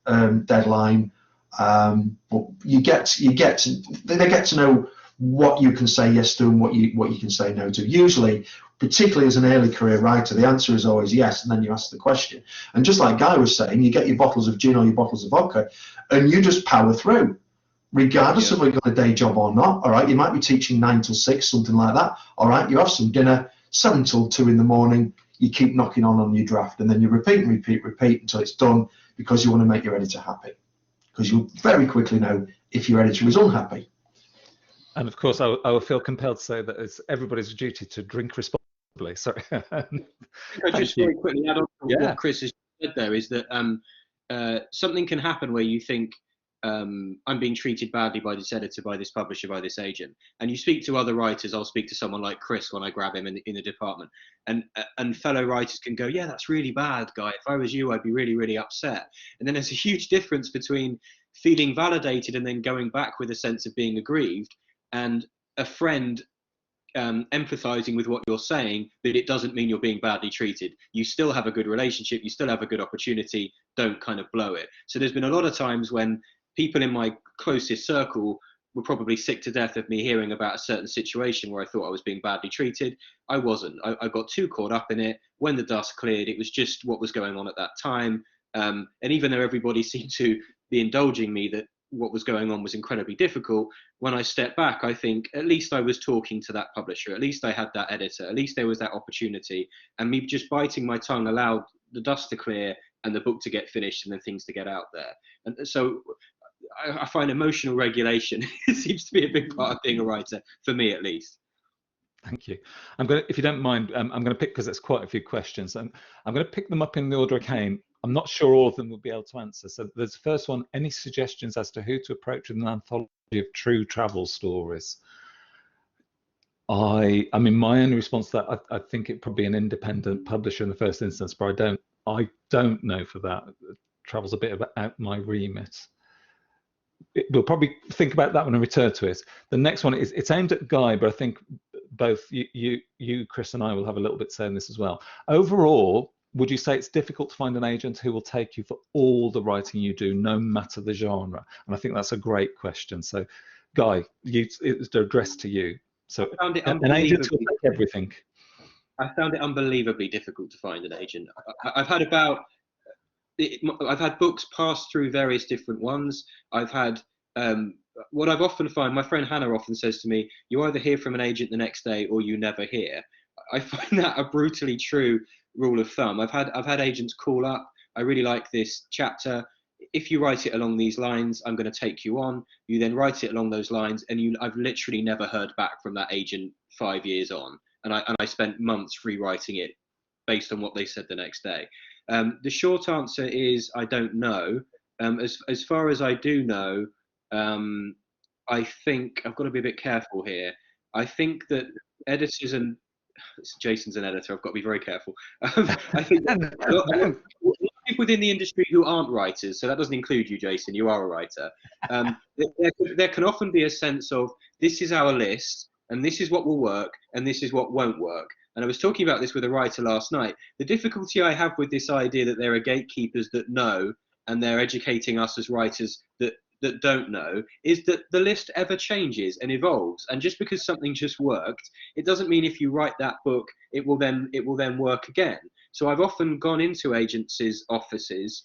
Speaker 2: deadline, but they get to know what you can say yes to and what you can say no to. Usually, particularly as an early career writer, the answer is always yes, and then you ask the question. And just like Guy was saying, you get your bottles of gin or your bottles of vodka, and you just power through, regardless of whether you've got a day job or not. All right, you might be teaching 9 till 6, something like that. All right, you have some dinner, 7 till 2 in the morning. You keep knocking on your draft, and then you repeat until it's done, because you want to make your editor happy, because you'll very quickly know if your editor is unhappy.
Speaker 1: And of course, I will feel compelled to say that it's everybody's duty to drink responsibly. Sorry.
Speaker 3: I just very quickly add on to what Chris has said there, is that something can happen where you think, I'm being treated badly by this editor, by this publisher, by this agent. And you speak to other writers. I'll speak to someone like Chris when I grab him in the department. And fellow writers can go, yeah, that's really bad, Guy. If I was you, I'd be really, really upset. And then there's a huge difference between feeling validated and then going back with a sense of being aggrieved, and a friend empathizing with what you're saying, but it doesn't mean you're being badly treated. You still have a good relationship. You still have a good opportunity. Don't kind of blow it. So there's been a lot of times when people in my closest circle were probably sick to death of me hearing about a certain situation where I thought I was being badly treated. I wasn't. I got too caught up in it. When the dust cleared, it was just what was going on at that time. And even though everybody seemed to be indulging me that what was going on was incredibly difficult, when I step back, I think at least I was talking to that publisher. At least I had that editor. At least there was that opportunity. And me just biting my tongue allowed the dust to clear and the book to get finished and then things to get out there. And so I find emotional regulation seems to be a big part of being a writer, for me at least.
Speaker 1: Thank you. I'm going to, if you don't mind, I'm going to pick, because there's quite a few questions, and I'm going to pick them up in the order I came. I'm not sure all of them will be able to answer. So there's the first one: any suggestions as to who to approach with an anthology of true travel stories? I mean, my only response to that, I think it probably an independent publisher in the first instance, but I don't I don't know for that. It travels a bit out my remit. We'll probably think about that when I return to it. The next one is, it's aimed at Guy, but I think both you, Chris, and I will have a little bit saying this as well. Overall, would you say it's difficult to find an agent who will take you for all the writing you do, no matter the genre? And I think that's a great question. So, Guy, it's addressed to you. So, an agent will take everything.
Speaker 3: I found it unbelievably difficult to find an agent. I've had books pass through various different ones. I've had what I've often find, my friend Hannah often says to me, you either hear from an agent the next day or you never hear. I find that a brutally true rule of thumb. I've had agents call up, I really like this chapter. If you write it along these lines, I'm going to take you on. You then write it along those lines, and I've literally never heard back from that agent 5 years on. And I spent months rewriting it based on what they said the next day. The short answer is I don't know. As far as I do know, I think I've got to be a bit careful here. I think that editors and Jason's an editor. I've got to be very careful. I think a lot of people within the industry who aren't writers, so that doesn't include you, Jason. You are a writer. There can often be a sense of, this is our list, and this is what will work, and this is what won't work. And I was talking about this with a writer last night. The difficulty I have with this idea that there are gatekeepers that know, and they're educating us as writers that don't know, is that the list ever changes and evolves. And just because something just worked, it doesn't mean if you write that book, it will then work again. So I've often gone into agencies' offices,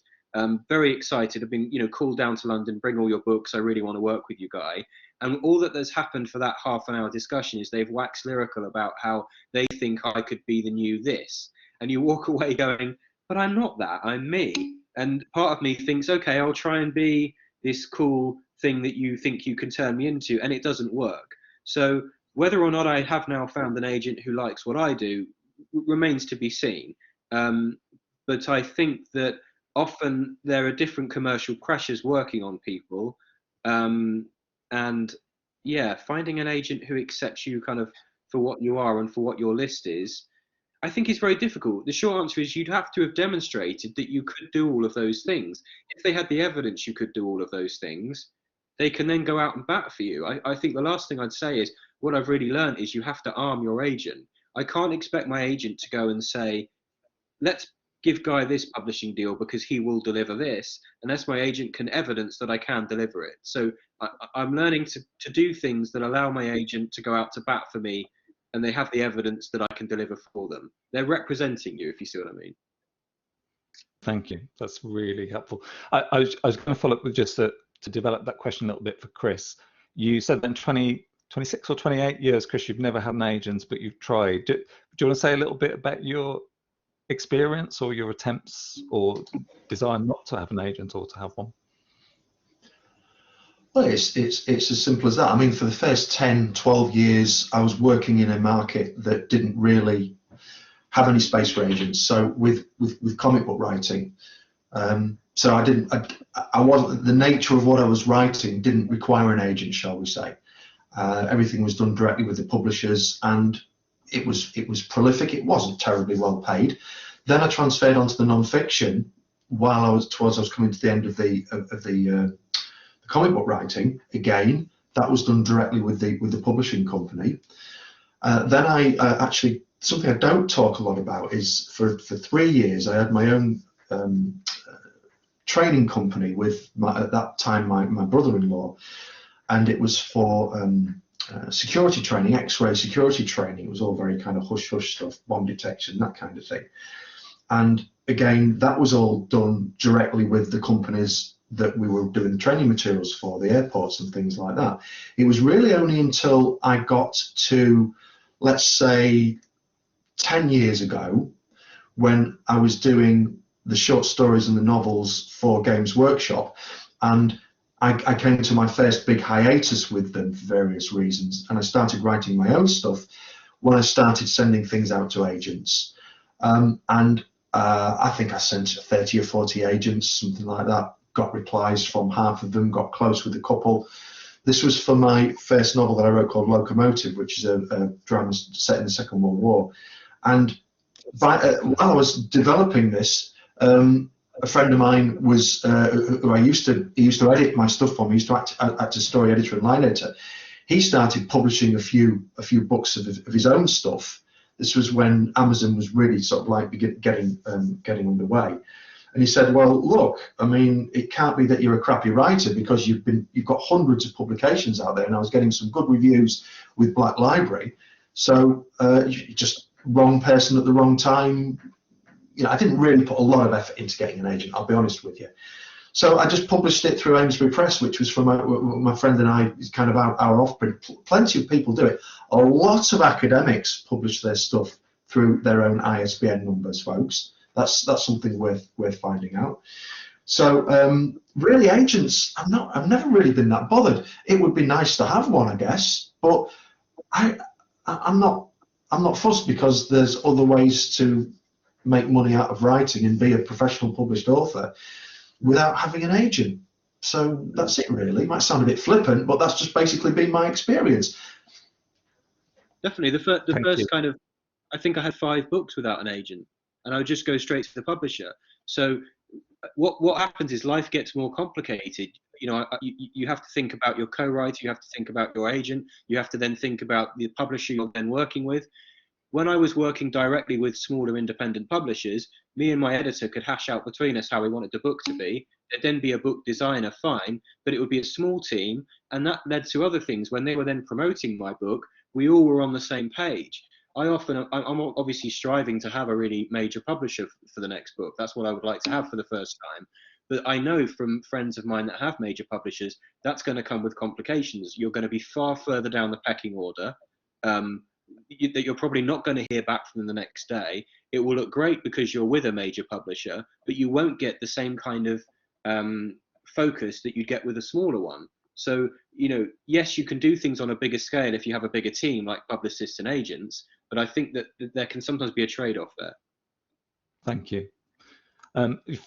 Speaker 3: very excited. I've been, called down to London, bring all your books. I really want to work with you, Guy. And all that has happened for that half an hour discussion is they've waxed lyrical about how they think I could be the new this. And you walk away going, but I'm not that, I'm me. And part of me thinks, okay, I'll try and be this cool thing that you think you can turn me into, and it doesn't work. So whether or not I have now found an agent who likes what I do remains to be seen. But I think that often there are different commercial pressures working on people. And yeah, finding an agent who accepts you kind of for what you are and for what your list is, I think is very difficult. The short answer is you'd have to have demonstrated that you could do all of those things. If they had the evidence you could do all of those things, they can then go out and bat for you. I think the last thing I'd say is, what I've really learned is you have to arm your agent. I can't expect my agent to go and say, let's give Guy this publishing deal because he will deliver this, unless my agent can evidence that I can deliver it. So I'm learning to do things that allow my agent to go out to bat for me, and they have the evidence that I can deliver for them. They're representing you, if you see what I mean.
Speaker 1: Thank you. That's really helpful. I was going to follow up with just to develop that question a little bit for Chris. You said that in 26 or 28 years, Chris, you've never had an agent, but you've tried. Do you want to say a little bit about your experience or your attempts or desire not to have an agent or to have one?
Speaker 2: Well, it's as simple as that. I mean, for the first 10, 12 years, I was working in a market that didn't really have any space for agents. So with comic book writing, so I wasn't, the nature of what I was writing didn't require an agent, shall we say. Everything was done directly with the publishers, and it was prolific. It wasn't terribly well paid. Then I transferred onto the non-fiction while I was coming to the end of the comic book writing. Again, that was done directly with the publishing company. Then I actually, something I don't talk a lot about is for 3 years I had my own training company with at that time my brother-in-law, and it was for security training, X-ray security training. It was all very kind of hush-hush stuff, bomb detection, that kind of thing. And again, that was all done directly with the companies that we were doing the training materials for, the airports and things like that. It was really only until I got to, let's say, 10 years ago, when I was doing the short stories and the novels for Games Workshop, and I came to my first big hiatus with them for various reasons, and I started writing my own stuff when I started sending things out to agents. I think I sent 30 or 40 agents, something like that, got replies from half of them, got close with a couple. This was for my first novel that I wrote called Locomotive, which is a drama set in the Second World War. And while I was developing this, A friend of mine was who he used to edit my stuff for me. He used to act as story editor and line editor. He started publishing a few books of his own stuff. This was when Amazon was really sort of like getting underway. And he said, well, look, I mean, it can't be that you're a crappy writer because you've got hundreds of publications out there, and I was getting some good reviews with Black Library. So just wrong person at the wrong time. You know, I didn't really put a lot of effort into getting an agent, I'll be honest with you. So I just published it through Amesbury Press, which was for my friend and I, kind of our off-print. Plenty of people do it. A lot of academics publish their stuff through their own ISBN numbers, folks. That's something worth finding out. So really, agents, I've never really been that bothered. It would be nice to have one, I guess, but I'm not fussed because there's other ways to make money out of writing and be a professional published author without having an agent. So that's it, really. It might sound a bit flippant, but that's just basically been my experience.
Speaker 3: Definitely, the first kind of, I think I had 5 books without an agent, and I would just go straight to the publisher. So what happens is life gets more complicated. You know, you have to think about your co-writer, you have to think about your agent, you have to then think about the publisher you're then working with. When I was working directly with smaller independent publishers, me and my editor could hash out between us how we wanted the book to be. There'd then be a book designer, fine, but it would be a small team, and that led to other things. When they were then promoting my book, we all were on the same page. I'm obviously striving to have a really major publisher for the next book. That's what I would like to have for the first time. But I know from friends of mine that have major publishers, that's going to come with complications. You're going to be far further down the pecking order. That you're probably not going to hear back from them the next day. It will look great because you're with a major publisher, but you won't get the same kind of focus that you'd get with a smaller one. So, you know, yes, you can do things on a bigger scale if you have a bigger team like publicists and agents, but I think that there can sometimes be a trade-off there.
Speaker 1: Thank you.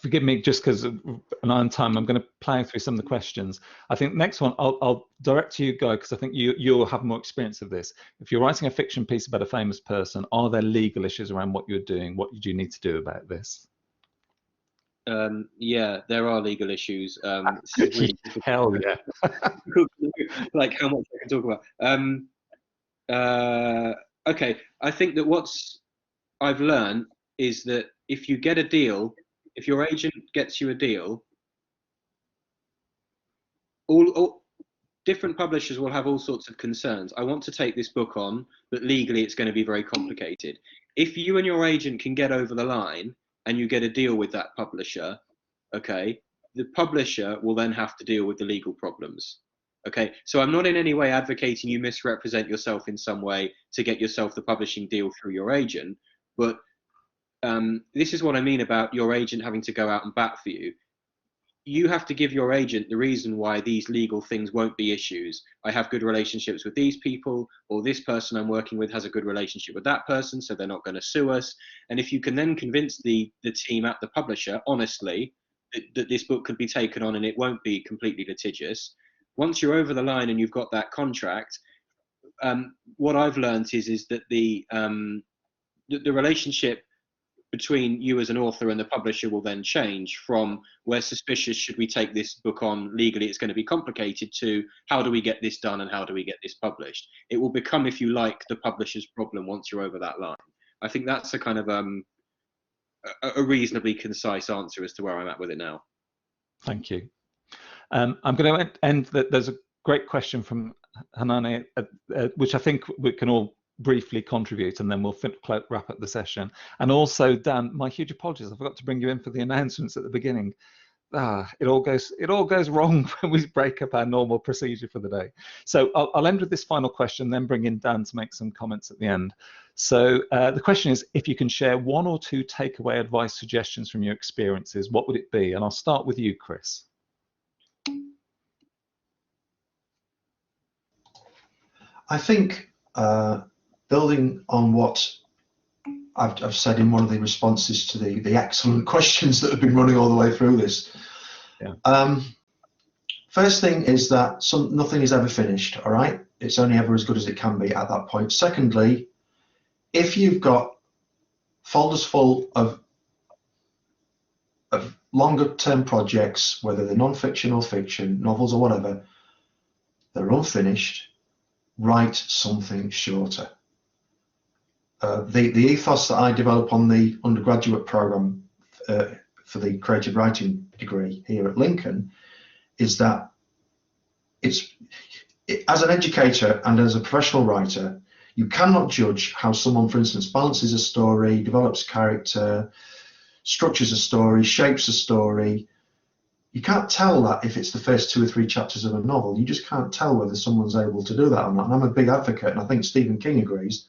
Speaker 1: Forgive me, just because of an eye on time, I'm going to plow through some of the questions. I think next one, I'll direct to you, Guy, because I think you'll have more experience of this. If you're writing a fiction piece about a famous person, are there legal issues around what you're doing? What do you need to do about this?
Speaker 3: Yeah, there are legal issues. Really
Speaker 1: hell yeah.
Speaker 3: Like how much I can talk about. Okay, I think that I've learned is that if you get a deal, if your agent gets you a deal, all different publishers will have all sorts of concerns. I want to take this book on, but legally it's going to be very complicated. If you and your agent can get over the line and you get a deal with that publisher, okay, the publisher will then have to deal with the legal problems. Okay, so I'm not in any way advocating you misrepresent yourself in some way to get yourself the publishing deal through your agent, but this is what I mean about your agent having to go out and bat for you. You have to give your agent the reason why these legal things won't be issues. I have good relationships with these people, or this person I'm working with has a good relationship with that person, so they're not going to sue us. And if you can then convince the team at the publisher, honestly, that this book could be taken on and it won't be completely litigious, once you're over the line and you've got that contract, what I've learned is that the relationship between you as an author and the publisher will then change from we're suspicious, should we take this book on legally, it's going to be complicated, to how do we get this done and how do we get this published. It will become, if you like, the publisher's problem once you're over that line. I think that's a kind of a reasonably concise answer as to where I'm at with it now.
Speaker 1: Thank you. I'm going to end that. There's a great question from Hanani, which I think we can all briefly contribute, and then we'll wrap up the session. And also, Dan, my huge apologies, I forgot to bring you in for the announcements at the beginning. It all goes wrong when we break up our normal procedure for the day. So I'll end with this final question, then bring in Dan to make some comments at the end. So the question is, if you can share 1 or 2 takeaway advice suggestions from your experiences, what would it be? And I'll start with you, Chris.
Speaker 2: I think building on what I've said in one of the responses to the excellent questions that have been running all the way through this. Yeah. First thing is that nothing is ever finished, all right? It's only ever as good as it can be at that point. Secondly, if you've got folders full of longer term projects, whether they're non-fiction or fiction, novels or whatever, they're unfinished, write something shorter. The ethos that I develop on the undergraduate program for the creative writing degree here at Lincoln is that as an educator and as a professional writer, you cannot judge how someone, for instance, balances a story, develops character, structures a story, shapes a story. You can't tell that if it's the first 2 or 3 chapters of a novel. You just can't tell whether someone's able to do that or not. And I'm a big advocate, and I think Stephen King agrees,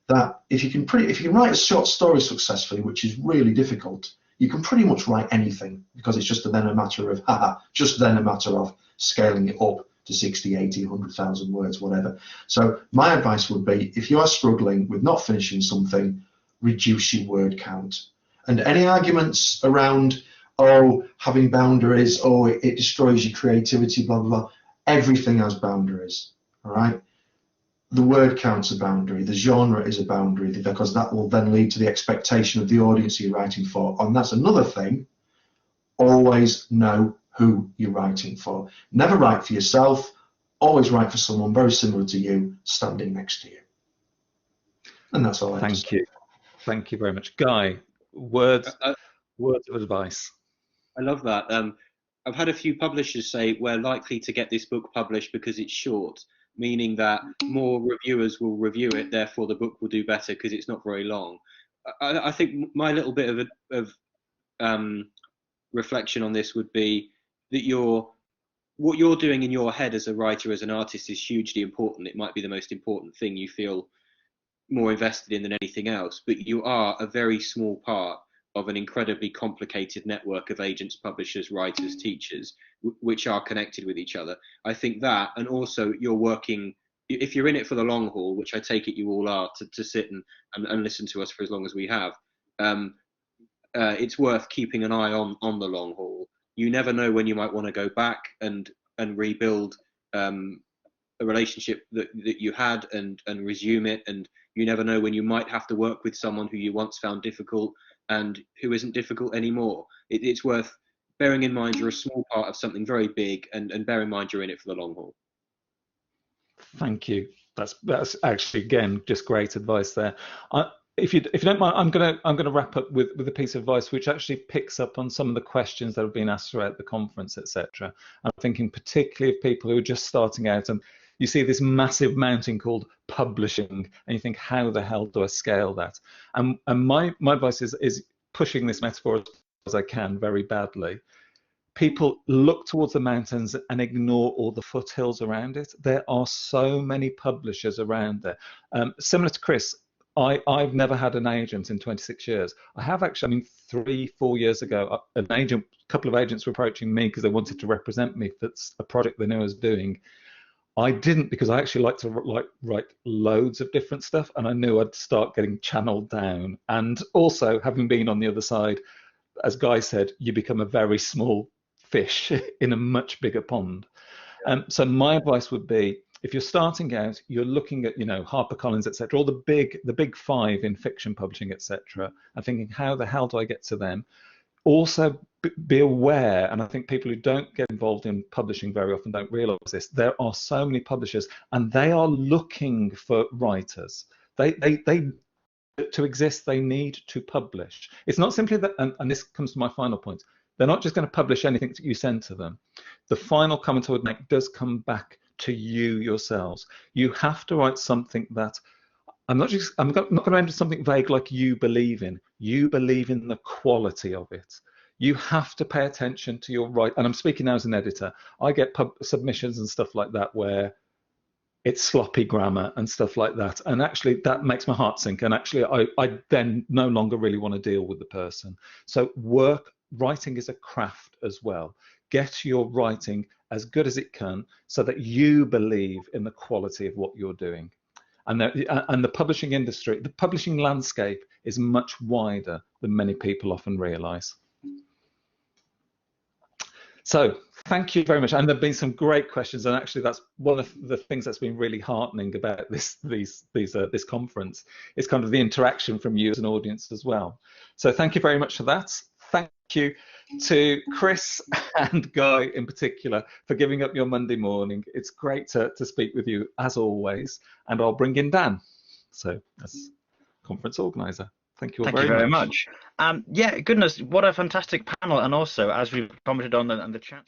Speaker 2: that if you can write a short story successfully, which is really difficult, you can pretty much write anything, because it's just then a matter of scaling it up to 60, 80, 100,000 words, whatever. So my advice would be, if you are struggling with not finishing something, reduce your word count. And any arguments around, oh, having boundaries, oh, it destroys your creativity, blah, blah, blah, everything has boundaries, all right? The word count's a boundary, the genre is a boundary, because that will then lead to the expectation of the audience you're writing for. And that's another thing, always know who you're writing for. Never write for yourself, always write for someone very similar to you, standing next to you. And that's all I have to say.
Speaker 1: Thank you. Thank you very much. Guy, words of advice.
Speaker 3: I love that. I've had a few publishers say we're likely to get this book published because it's short, meaning that more reviewers will review it, therefore the book will do better because it's not very long. I think my little bit of reflection on this would be that what you're doing in your head as a writer, as an artist, is hugely important. It might be the most important thing you feel more invested in than anything else, but you are a very small part of an incredibly complicated network of agents, publishers, writers, teachers, which are connected with each other. I think that, and also you're working, if you're in it for the long haul, which I take it you all are, to sit and listen to us for as long as we have, it's worth keeping an eye on the long haul. You never know when you might want to go back and rebuild a relationship that you had and resume it, and you never know when you might have to work with someone who you once found difficult and who isn't difficult anymore. It's worth bearing in mind you're a small part of something very big, and bear in mind you're in it for the long haul.
Speaker 1: Thank you. That's actually, again, just great advice there. If you don't mind, I'm gonna wrap up with a piece of advice which actually picks up on some of the questions that have been asked throughout the conference, etc. I'm thinking particularly of people who are just starting out, and you see this massive mountain called publishing, and you think, how the hell do I scale that? And my advice is pushing this metaphor as I can very badly. People look towards the mountains and ignore all the foothills around it. There are so many publishers around there. Similar to Chris, I've never had an agent in 26 years. I have actually, I mean, 3-4 years ago, a couple of agents were approaching me because they wanted to represent me. That's a project they knew I was doing. I didn't, because I actually like to write loads of different stuff, and I knew I'd start getting channeled down. And also, having been on the other side, as Guy said, you become a very small fish in a much bigger pond. So my advice would be, if you're starting out, you're looking at, HarperCollins, etc., all the big five in fiction publishing, etc., and thinking, how the hell do I get to them? Also, be aware, and I think people who don't get involved in publishing very often don't realize this, there are so many publishers, and they are looking for writers. They to exist, they need to publish. It's not simply that, and this comes to my final point, they're not just going to publish anything that you send to them. The final comment I would make does come back to you yourselves. You have to write something that, I'm not going to enter something vague like you believe in. You believe in the quality of it. You have to pay attention to your writing. And I'm speaking now as an editor. I get submissions and stuff like that where it's sloppy grammar and stuff like that. And actually that makes my heart sink. And actually I then no longer really want to deal with the person. So writing is a craft as well. Get your writing as good as it can so that you believe in the quality of what you're doing. And the publishing industry, the publishing landscape is much wider than many people often realize. So thank you very much. And there have been some great questions. And actually, that's one of the things that's been really heartening about this conference. It's kind of the interaction from you as an audience as well. So thank you very much for that. thank you to Chris and Guy in particular for giving up your Monday morning. It's great to speak with you as always, and I'll bring in Dan, so as conference organizer. Thank you all very much.
Speaker 4: Yeah, goodness, what a fantastic panel, and also, as we've commented on the chat.